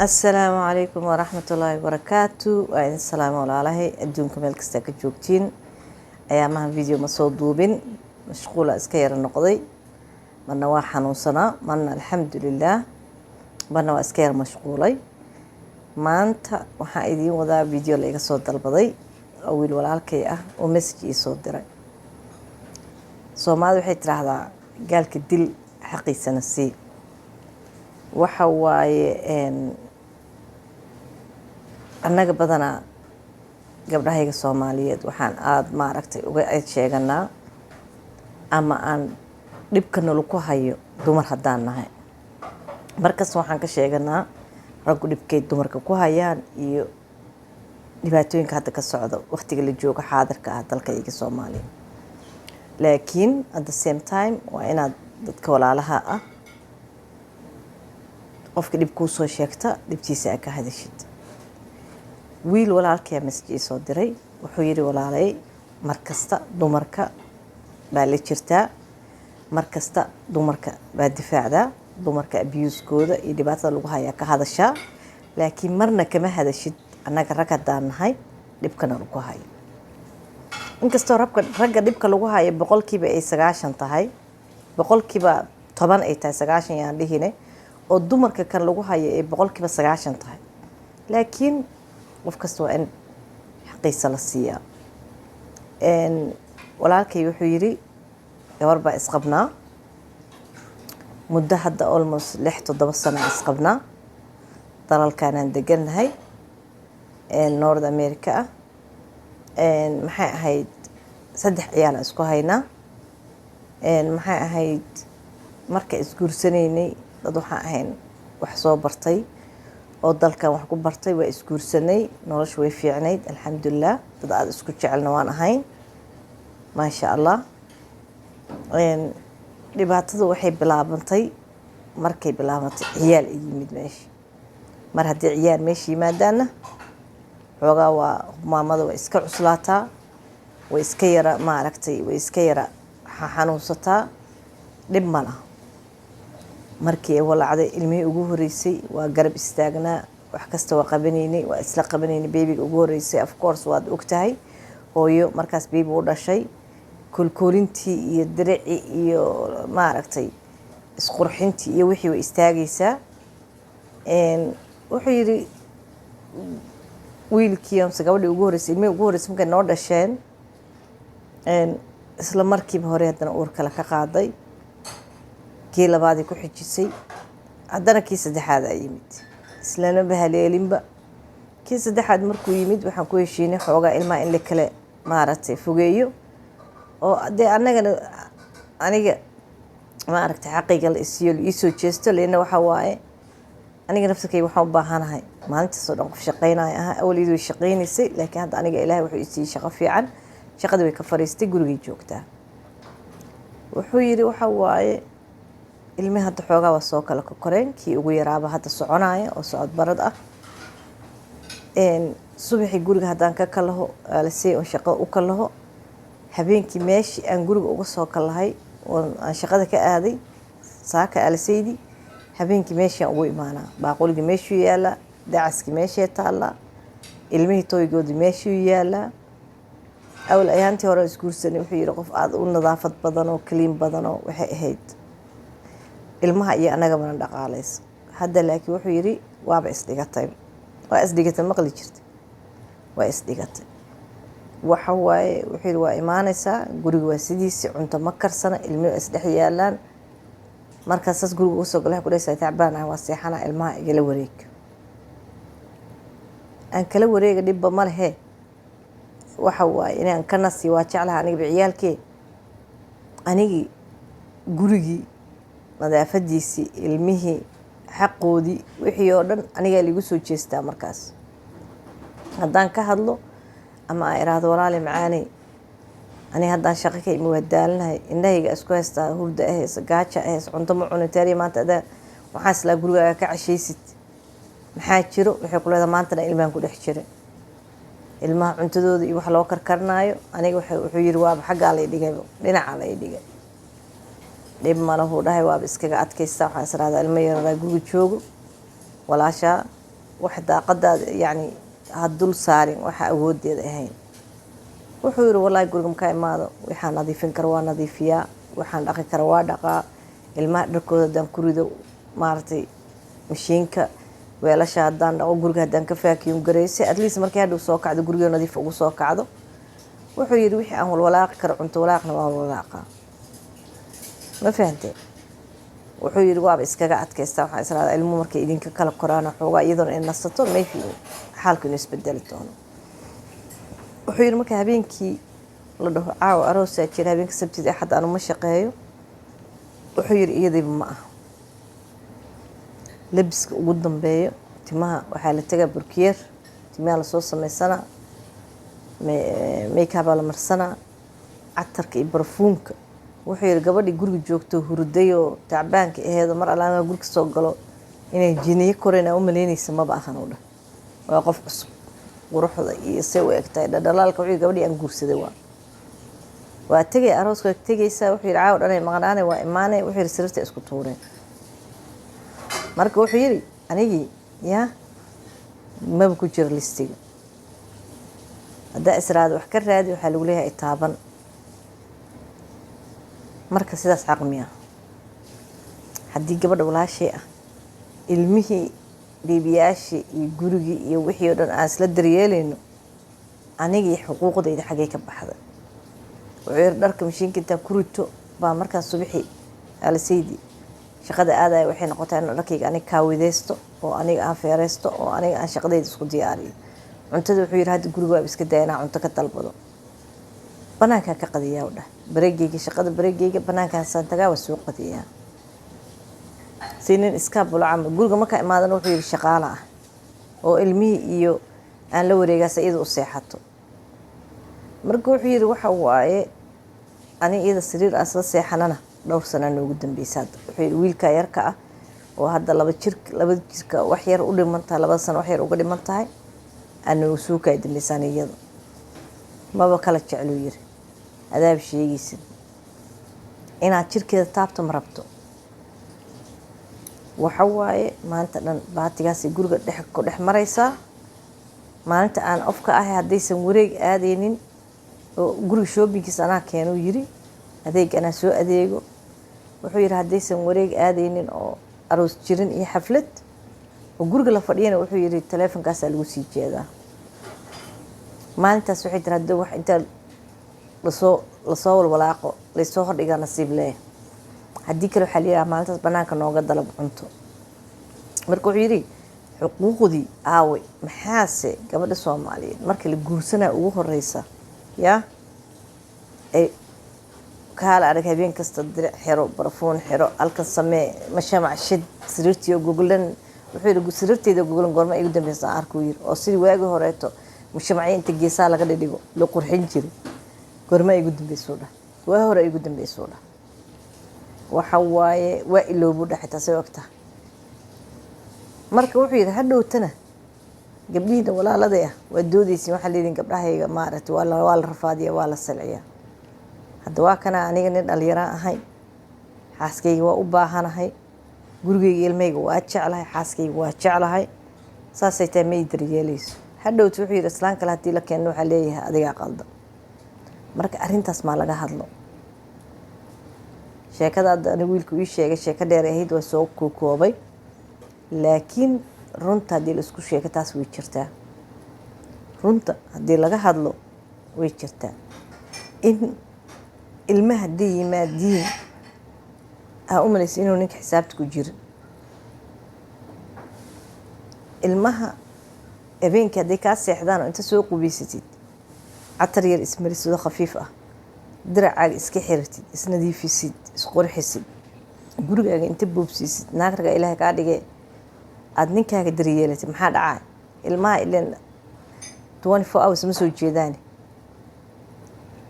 السلام عليكم ورحمة الله وبركاته. وإن السلام عليه أدونكم الكستا كجوكتين أيامها فيديو مصود دوبين مشغولة إسكير النقضي من واحد وصنا من الحمد لله من إسكير مشغولي ما أنت وحايدين وذا فيديو اللي صوت البضي أو الولالكي ومسكي صوت دري ما وحيت هذا قالك الدل حقي سنسي وحواي annaga badanaa gabdhahayga Soomaaliyeed waxaan aad ma aragtay uga sheeganaa ama aan dhibka nolol ku hayo dumar hadaan nahay markaas waxaan ka sheeganaa raggu dhibkay dumarka ku hayaan iyo dhibaatooyinka hadda ka socda waqtiga la joogo xaadirka ah dalkayga Soomaaliya laakiin at the same time waa inaad dadka walaalaha ah qofka dhib ku soo sheegta dhibtiisa ka hadashid wiil walaalkay masjid soo diray wuxuu yiri walaalay markasta dumarka baa la jirtaa markasta dumarka baa difaacda dumarka abuse-kooda iyo dhibaatada lagu hayaa ka hadashaa laakiin marna kama hadashid annaga ragga nahay dhibkana lagu hayo inkastoo ragga dhibka lagu hayo boqolkiiba ay 90 tahay boqolkiiba 10 ay tahay 90 yaan dhihine oo dumarka kan lagu hayo ay boqolkiiba 90 tahay laakiin qof kasta waa in xaqiisa la siiyaa walaalkay wuxuu yiri gabar baa isqabnaa muddo hadda almost 6-7 sano isqabnaa dalalkan deganahay North America maxay ahayd 3 ciyaal isku haynaa maxay ahayd marka isguursanaynay dad waxa ahayn wax soo bartay oo dalkan wax ku bartay waa isguursanay noloshu way fiicnayd alxamdulillah dad aad isku jecelna waan ahayn ma sha Allah dhibaatadu waxay bilaabantay markay bilaabantay ciyaal yimid meesha mar haddii ciyaal meesha yimaadaana xoogaa waa maamada way iska cuslaataa way iska yara ma aragtay way iska yara xanuunsataa dhib ma laha markii ay walacday ilmihii ugu horeysay waa garab istaagnaa wax kasta waa qabanaynay waa isla qabanaynay babyga ugu horeysay of course waad ogtahay hooyo markaas baby u dhashay kulkulintii iyo dirici iyo ma aragtay isqurxintii iyo wixii way istaagaysaa wuxuu yiri wiilkii amse gabadhii ugu horeysay ilmihii ugu horeysay markay noo dhasheen isla markiiba hore haddana uur kale ka qaaday kii labaad ku xijisay haddana kii saddexaad ay yimid islana bahaleelinba kii saddexaad markuu yimid waxaan ku heshiinay xoogaa ilmaha in la kale maaragtay fogeeyo oo aniga maaragtay xaqiiqa la isiyo isoo jeesto leena waxa waaye aniga nafsadkay waxaan u baahanahay maalintaas oo dhan qof shaqeynaya awliid way shaqeynaysay laakiin hadda aniga ilaahay wuxuu isiiyay shaqo fiican shaqada way ka fariistay gurigay joogtaa wuxuu yiri waxa waaye ilmaha hadda xoogaa waa soo kala koreen kii ugu yaraaba hadda soconaya oo socod barad ah subaxii guriga haddaan ka kalaho aalasay oo shaqo u kalaho habeenkii meeshii aan guriga uga soo kalahay oo aan shaqada ka aaday saaka aalasaydi habeenkii meeshii aan ugu imaanaa baaquligi meeshuu yaala dacaskii meeshii taala ilmihii tooygoodi meeshuu yaala awal ayaantii hore isguursanay wuxuu yiri qof aad u nadaafad badan oo clean badan oo waxay ahayd ilmaha iyo anaga mana dhaqaalayso hadda laakiin wuxuu yiri waaba isdhigatay waa isdhigatay maqli jirtay waa isdhigatay waxa waaye wuxuu yiri waa imaanaysaa guriga waa sidiisi cunto ma karsana ilmuhu isdhex yaalaan markaas guriga u soo galay ku dheesay tacbaan waa seexana ilmaha igala wareeg aan kala wareega dhibba ma lehe waxa waaye inaan ka nasi waa jeclaha aniga ciyaalkee anigi gurigii nadaafadiisii ilmihii xaqoodii wixii oo dhan aniga liigu soo jeestaa markaas haddaan ka hadlo ama ay iraado walaali macaani ani haddaan shaqo ka imi wadaalnahay indhahayga isku haystaa hurda ahays gaaja ahays cunto ma cunitaari maanta adaa waxaa isla gurigaaga ka cashaysid maxaa jiro waxay ku leedahay maantana ilmaan ku dhex jira ilmaha cuntadooda iyo wax loo karkarnaayo aniga wuxuu yiri waaba xaggaa la dhigay dhinaca la dhigay dhib ma lahu dhahay waaba iskaga adkaysta waxaan israadaa ilmo yar guriga joogo walaasha وحدة قد يعني هدول سارين وحا أود يدهين وحور والله يقولكم كاي ماذا وحا نظيفين كروا نظيفيا وحا دقي كروا دقا الماء دركودا دان كوريدو مارتي مشينكا weelasha haddaan dhaqo guriga haddaan ka faakiyo gareysay at least markii hadhow soo kacdo guriga nadiif ugu soo kacdo wuxuu yiri wixii aan walwalaaqi karo cunto walaaqna waa walwalaaqa ma fahantay wuxuu yiri waaba iskaga adkaysta waxa israada ilmu markay idinka kala koraan xoogaa iyadoon in nasato mayfi xaalku inuu isbedeli doono wuxuu yiri marka habeenkii la dhaho caawa aroos jira habeenka sabtida axad aan uma shaqeeyo wuxuu yiri iyadiiba ma aha labiska ugu dambeeyo timaha waxaa la tagaa burkiyeer timaha lasoo samaysana makeup la marsana catarka iyo barfuunka wuxuu yiri gabadhii guriga joogto hurdayo tacbaanka aheedo mar alaana guriga soo galo inay jiniye korena u maleynaysa maba ahan oo dhan waa qof cusub quruxda iyo say u egtahay dhadhalaalka wuxuu gabadhii aan guursaday waa tagay arooska tagaysa wuxuu yiri caaw dhanay maqnaanay waa imaanay wuxuu yiri sirta isku tuureen marka wuxuu yiri anigii yaa ma ku jiro listiga hadda israad wax ka raadi waxa lagu leeyahay taaban marka sidaas aqmiya haddii gabadha walaashay ah ilmihii bibiyaashii iyo gurigii iyo wixii oo dhan aan isla daryeelayno anigii xuquuqdayda xagee ka baxday wuxuu yiri dharka mashiinka inta ku rito baa markaas subaxii alasaydi shaqada aadaya waxay noqotay in dharkayga aniga kaawideysto oo aniga aan feereysto oo aniga aan shaqadayda isku diyaariyo cuntada wuxuu yiri hadda guriga waa iska dayanaa cunto ka dalbado banaanka ka qadiyaa wada bareegayga shaqada bareegayga banaanka san tagaa waa soo qadiyaa sinin iska bulcam guriga marka imaadan wuxuu yiri shaqaala ah oo ilmihii iyo aan la wareegaas iyada u seexato marka wuxuu yiri waxa waaye ani iyada sariir asla seexanana dhowr sano noogu dambeysay wuxuu yiri wiilka yarka ah oo hadda laba jirka wax yar u dhimantaa laba sano wax yar uga dhimantahay anuu suuqay dambeysanaayada maba kala jecel yiri adaab sheegaysid inaad jirkeeda taabto ma rabto waxa waaye maanta dhan baatigaas guriga dhex maraysa maalinta aan ofka ahay hadaysan wareeg aadeynin oo guriga shoppingkiisa anaa keeno yiri adeeg ana soo adeego wuxuu yiri hadaysan wareeg aadeynin oo aroos jirin iyo xaflad oo guriga la fadhiyana wuxuu yiri teleefankaas lagu sii jeedaa maalintaas waxay tiraahdo wax inta la soo walwalaaqo la soo hordhiga nasiib leh haddii kale waxa leeyahay maalintaas banaanka nooga dalab cunto marka wuxuu yiri xuquuqdii aaway maxaase gabadha Soomaaliyeed markii la guursanaa ugu horeysa yaa ay kaala arag habeen kasta dirac xiro barfuun xiro halkan samee mashamac shid sariirtiyo gogolan wuxuu yiri sariirteeda gogolan goorma igu dambeysay arkuu yiri oo sidii waagi horeeto mashamaciin inta geesaa laga dhigo la qurxin jiray goorma igu dambeysay waa hore igu dambeysay waxa waaye waa iloobu dhaxta soo ogta marka wuxuu yiri hadhowtana gabdhiida walaalada waa doodaysi waxa leedin gabdhahayga maaragtay waa la rafaadiya waa la salciya hadda waa kana aniga nin dhalinyaro ahay xaaskayga waa u baahanahay gurigayga ilmeyga waa jeclahay xaaskayga waa jeclahay saasay tahay ma daryeelayso hadhowtu wuxuu yiri islaan kale hadii la keeno waxa leeyahay adiga qalda marka arintaas ma laga hadlo sheekada aniga wiilku ii sheegay sheeka dheer ahayd waa soo koobay laakiin runta hadii la isku sheego taas way jirtaa runta hadii laga hadlo way jirtaa in ilmaha hadii yimaadiin u malaysa inuu ninka xisaabta ku jiro ilmaha habeenkii hadday kaa seexdaan oo inta soo qubaysatid catar yar ismariso khafiif ah diracaaga iska xirtid isnadiifisid isqurxisid gurigaaga inta boobsiisid naagtaga ilaahay kaa dhigay aad ninkaaga daryeelatid maxaa dhacay ilmaha ileen 24 hours ma soo jeedaan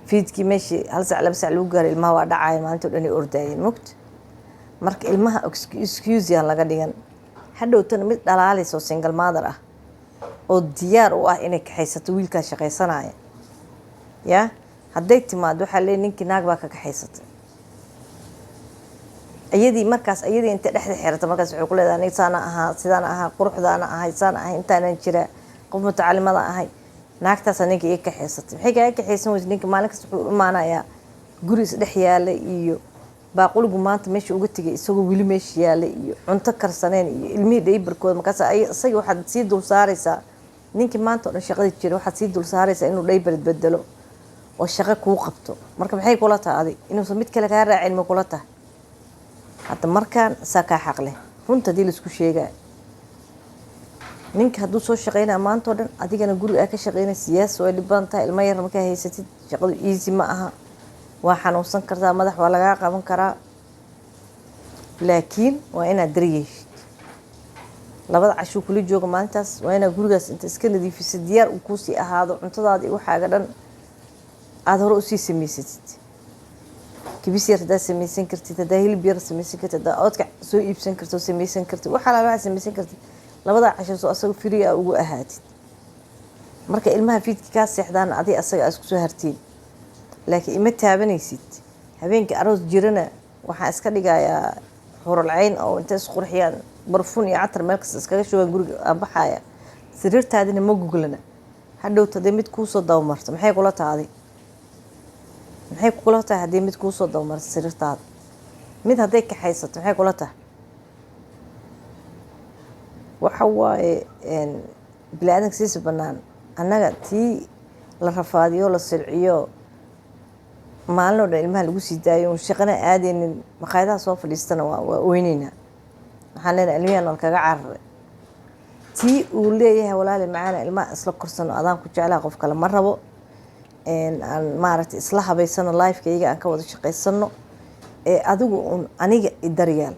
fiidkii meeshii hal saac laba saac lagu gaaro ilmaha waa dhacay maalinta dhan ay ordaayeen mugt marka ilmaha excuse yaan laga dhigan hadhowtana mid dhalaalayso single mother ah oo diyaar u ah inay kaxaysato wiilka shaqaysanaya yaa hadday timaado waxa leeyahay ninkii naag baa ka kaxaysatay ayadii markaas ayadii inta dhexda xirata markaas wuxuu ku leedahay aniga saana ahaa sidaan ahaa quruxdaana ahay saan ahay intaanan jira qof mutacallimada ahay naagtaas ninka ii kaxaysatay maxay kaaga kaxaysan weysa ninka maalin kasta wuxuu imaanayaa guri isdhex yaala iyo baaquligu maanta meesha uga tegay isagoo weli meesha yaala iyo cunto karsaneen iyo ilmihii dhaybarkooda markaas isaga waxaad sii dul saaraysaa ninkii maanta oo dhan shaqada jira waxaad sii dul saaraysaa inuu dhaybar bedelo oo shaqo kuu qabto marka maxay kula tahay adig inuusan mid kale kaa raacin ma kula tahay hadda markaan saa kaa xaq leh runta hadii laisku sheegaa ninka hadduu soo shaqeynaya maanta oo dhan adigana guriga aa ka shaqeynay siyaasa way dhib badan tahay ilmo yar markaa haysatid shaqadu easy ma aha waa xanuunsan kartaa madax waa lagaa qaban karaa laakiin waa inaad daryeeshid labada cashuu kula jooga maalintaas waa inaad gurigaas inta iska nadiifisid diyaar uu kuusii ahaado cuntadaada iyo waxaaga dhan aada hore usii samaysatid kibis yar haddaad samaysan kartid haddaa hilib yar samaysan kartid haddaa oodka soo iibsan kartid oo samaysan kartid wax alaala waxaad samaysan kartid labadaa casho soo asaga firi a ugu ahaatid marka ilmaha fiidkii kaa seexdaan adig asaga aa isku soo hartiin laakiin ima taabanaysid habeenkii aroos jirana waxaan iska dhigayaa xuralcayn oo intay isqurxiyaan barfuun iyo catar meel kasta iskaga shugaan guriga aan baxaaya sariirtaadina ma guglana hadhowta hadee mid kuusoo dabamarto maxay kula tahday maxay kula tahay haddii mid kuusoo dabamarto sariirtaada mid hadday kaxaysato maxay kula tahay waxa waaye bini-aadanka siisa banaan annaga tii la rafaadiyo la silciyo maalin oo dhan ilmaha lagu sii daayo un shaqana aadaynin maqaayadaha soo fadhiistana waa oyneynaa waxaan leenahay ilmihian wal kaga cararay tii uu leeyahay walaali macaana ilmaha isla korsano adaan ku jeclaha qof kale ma rabo aan maaragtay isla habaysano lifekayga aan ka wada shaqaysano adigu un aniga idaryaal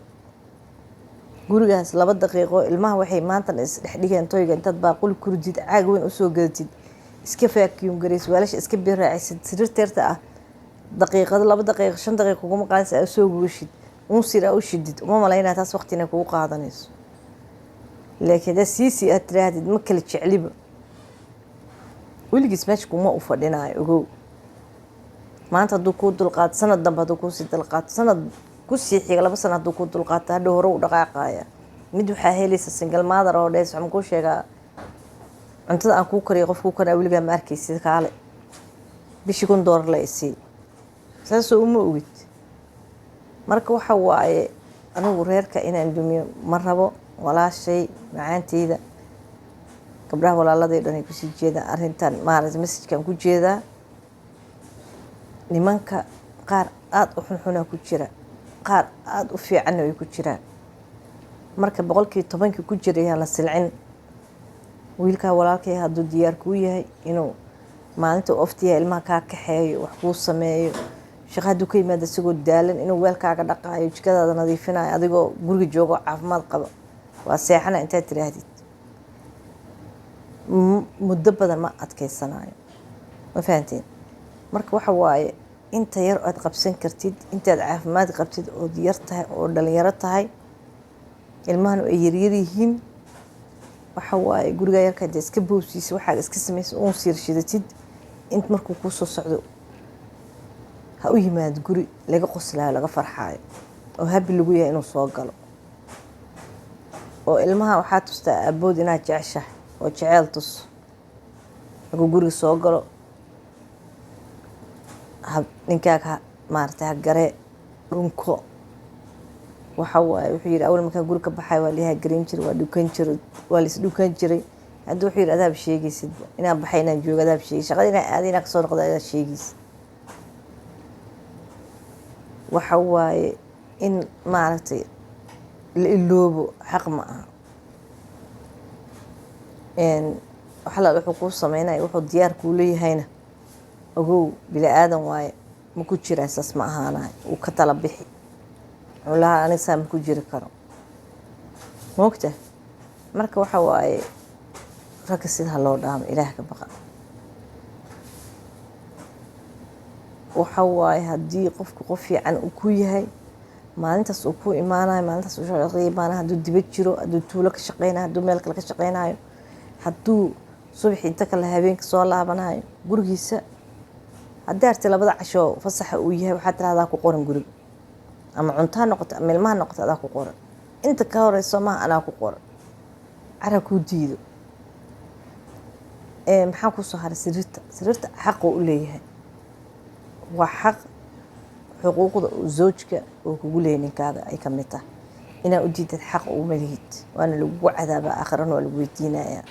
gurigaas 2 daqiiqo ilmaha waxay maanta isdhexdhigeen toyga intaad baaquli kurdid caag weyn usoo gadatid iska vacuum gareys weelasha iska biraacisid sariirteerta ah daqiiqada 2 daqiiqo 5 daqiiqo kuma qaadaysa soo guushid unsira u shidid uma malaynaa taas waqtina kugu qaadanayso laakiin siisi aad tirahdid ma kala jecliba weligiis meesha kuma u fadhinaayo ogow maanta hadduu kuu dulqaato sanad dambe hadduu kuusii dulqaato sanad kusii xiga 2 sano hadduu kuu dulqaato hadhow hore u dhaqaaqaya mid waxaa helaysa single mother oo dhees waxaan kuu sheegaa cuntada aan kuu kariyo qof kuu karaa weligaa ma arkaysid kaale bishii $1 la isii saasoo uma ogid marka waxa waaye anigu reerka inaan dumiyo ma rabo walaashay macaanteyda gabdhaha walaaladii dhan ay kusii jeedaan arrintan maaragtay message-kan ku jeedaa nimanka qaar aada u xunxuna ku jira qaar aada u fiicanna way ku jiraan marka 10% ku jira yaa la silcin wiilkaa walaalkay hadduu diyaar kuu yahay inuu maalinta oftiya ilmaha kaa kaxeeyo wax kuu sameeyo shaqo hadduu ka yimaado isagoo daalan inuu weelkaaga dhaqaayo jikadaada nadiifinayo adigoo guriga joogo caafimaad qaba waa seexana intaad tiraahdid muddo badan ma adkaysanayo ma fahanteen marka waxa waaye inta yar aad qabsan kartid intaad caafimaad qabtid oo yar tahay oo dhalinyaro tahay ilmahan ay yaryar yihiin waxa waaye guriga yarka hadii iska boosiisa waxaad iska samaysa uun siirshidatid int markuu kuu soo socdo ha u yimaado guri laga qoslaayo laga farxaayo oo habi lagu yahay inuu soo galo oo ilmaha waxaa tustaa aabood inaad jeceshahay oo jeceel tus markuu guriga soo galo ninkaaga maaragtay garee dhunko waxa waaye wuxuu yidhi awal markaa guri ka baxay waa liihaa garin jiray waa dhukan jiray waa lis dhukan jiray haddii wuxuu yidhi adaab sheegaysid inaan baxay inaan joogo adaab sheegay shaqada inaan aaday inaan kasoo noqdo adaab sheegaysid waxa waaye in maaragtay la iloobo xaq ma aha waxalaal wuxuu kuu sameynaya wuxuu diyaar kuu leeyahayna ogow bila aadan waaye ma ku jira saas ma ahaanahay uu ka tala bixi walaha aniga saa ma ku jiri karo moogta marka waxa waaye ragga sida loo dhaamo ilaah ka baqa waxa waaye haddii qofku qof fiican uu ku yahay maalintaas uu ku imaanayo maalintaas uu shaqeeyo imaanayo hadduu dibad jiro hadduu tuulo ka shaqeynayo hadduu meel kale ka shaqeynayo hadduu subaxii inta kale habeenka soo laabanayo gurigiisa haddii arti 2 casho fasaxa uu yahay waxaad tirahdaa ku qoran guriga ama cuntaa noqoto ama ilmaha noqoto adaa ku qoran. inta ka horeyso maaha anaa ku qoran. cara kuu diido. maxaa kusoo haray sariirta. sariirta xaquu u leeyahay. waa xaq xuquuqda zawjka oo kugu leeyahay ninkaaga ay ka mid tahay. inaa u diidad xaq uguma lihid. waana lagugu cadaabaa aakhirana waa lagu weydiinayaa.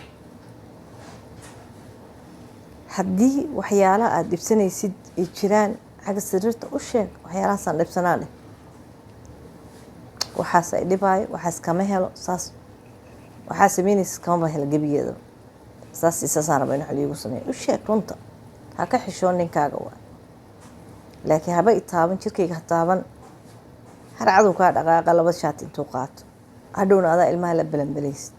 haddii waxyaalaha aada dhibsanaysid ay jiraan xagga sariirta u sheeg. waxyaalahaasaan dhibsanaa leh, waxaas ay dhibaayo, waxaas kama helo, saas waxaa samaynaysa kamaba helo gebigeeda. saas isaasaan raba in wax liigu sameeyo. u sheeg runta. ha ka xishoon ninkaaga waa. laakiin haba i taaban, jirkayga ha taaban. har cadow kaa dhaqaaqa 2 shaati intuu qaato. hadhowna adaa ilmaha la balanbalaysid.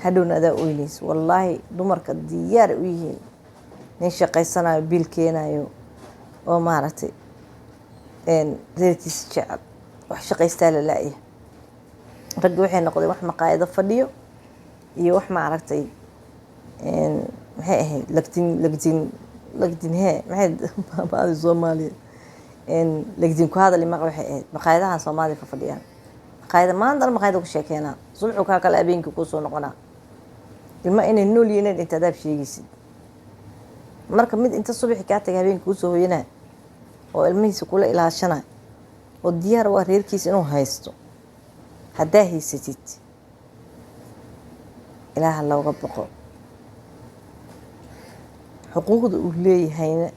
hadhowna adaa oynaysa. wallaahi dumarka diyaar u yihiin nin shaqaysanayo, biil keenayo, oo maaragtay reerkiisa jecel. wax shaqaystaa la la-ya. raggi waxay noqdeen wax maqaayado fadhiyo iyo wax maaragtay maxay ahayd lagdin hee maxay baadi Soomaaliya lagdin ku hadal maqa waxay ahayd maqaayadaha Soomaaliya fa fadhiyaan. maqaayada maanta maqaayada ku sheekeena subaxu ka kala habeenkii ku soo noqonaa. ilma inay nool yihiin inta daab sheegaysid. marka mid inta subaxi ka tagay habeenkii ku soo hoyanaa oo ilmihiisa kula ilaashana oo diyaar waa reerkiisa inuu haysto. haddaa haysatid ilaaha looga boqo. xuquuqda uu leeyahayna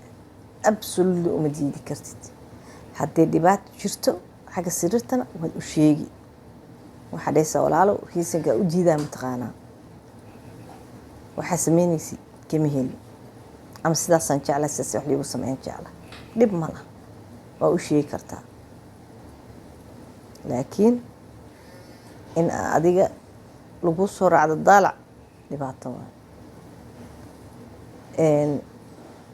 absolutely uma diidi kartid. haddii dhibaato jirto xagga sariirtana waad u sheegi. waxaa dhaysa walaalo riisankaa u diidaa mataqaanaa. waxaa samaynaysid kama heli. ama sidaasaan jeclaa, sidaas wax liigu sameyn jecla. dhib ma lah. waa u sheegi kartaa. laakiin in adiga lagu soo raacdo daalac dhibaato waa.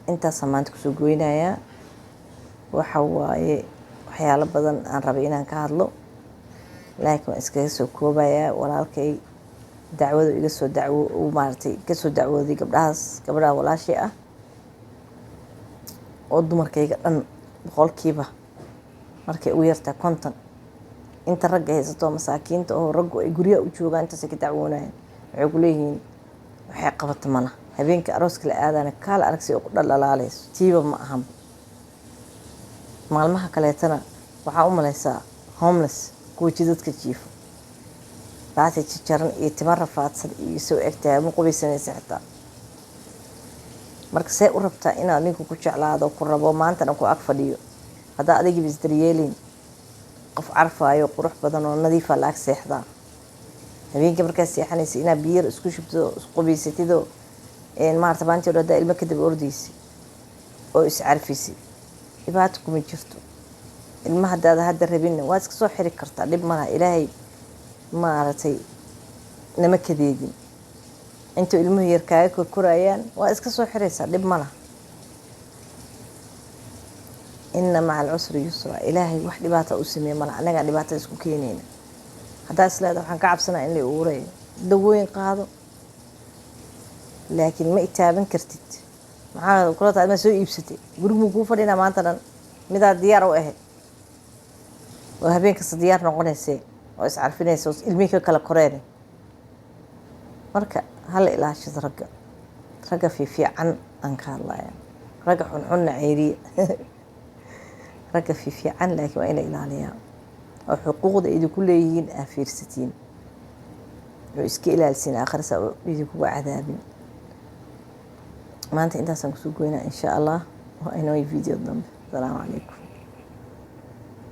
intaasaan maanta kusoo goynayaa. waxa waaye waxyaalo badan aan rabay inaan ka hadlo, laakiin waan iskaga soo koobayaa. walaalkay dacwada iga soo maaragtay ka soo dacwooday gabdhaha walaashay ah oo dumarkayga dhan boqolkiiba markay ugu yartaa 50 inta ragga haysato masaakiinta oo raggu ay guryaha u joogaan intaasay ka dacwoonayaan. waxay ku leeyihiin waxay qabata mana. habeenka arooska la aadana kaala aragsi oo ku dhalaalaalayso tiiba ma ahan. maalmaha kaleetana waxaa u malaysaa homeless kuwa jidadka jiifo. baati jaran iyo timar rafaadsan iyo soo egtahay ma qubaysanaysa xitaa. marka see u rabtaa inaad ninku ku jeclaado ku rabo maantana ku ag fadhiyo haddaa adigiiba isdaryeelin. qof carfaayo qurux badan oo nadiifa la ag seexdaa. habeenkii markaa seexanaysa inaad biyar isku shubto isku qubaysatidoo maarta maantii hore haddaa ilmo kadib ordaysa oo iscarfisi dhibaato kuma jirto. ilma haddaada hadda rabinna waa iska soo xiri kartaa. dhib malaha. ilaahay maaragtay nama kadeedin. intuu ilmuhu yar kaaga korkorayaan waa iska soo xiraysaa. dhib malaha. inna maca alcusri yusra. ilaahay wax dhibaata u sameeye malaha. annagaa dhibaatada isku keenayna. haddaa isleeda waxaan ka cabsanaa in la uurayo dawooyin qaado. laakiin ma itaaban kartid. maxaa kula tahay ma soo iibsatay gurigu kuu fadhinaa maanta dhan midaa diyaar u ahayd oo habeenkasta diyaar noqonaysay oo iscarfinaysa oo ilmihii ka kala koreen. marka hala ilaashado ragga fiifiican aan ka hadlaya. ragga xunxunna ceeriya. ragga fiifiican laakiin waa ina ilaaliyaa oo xuquuqda idinku leeyihiin aa fiirsatiin oo iska ilaalisiin aakhirsa idinkuga cadaabin. maanta intaasaan kusoo goynaa insha allah. waa inoo video dambe. asalaamu calaykum.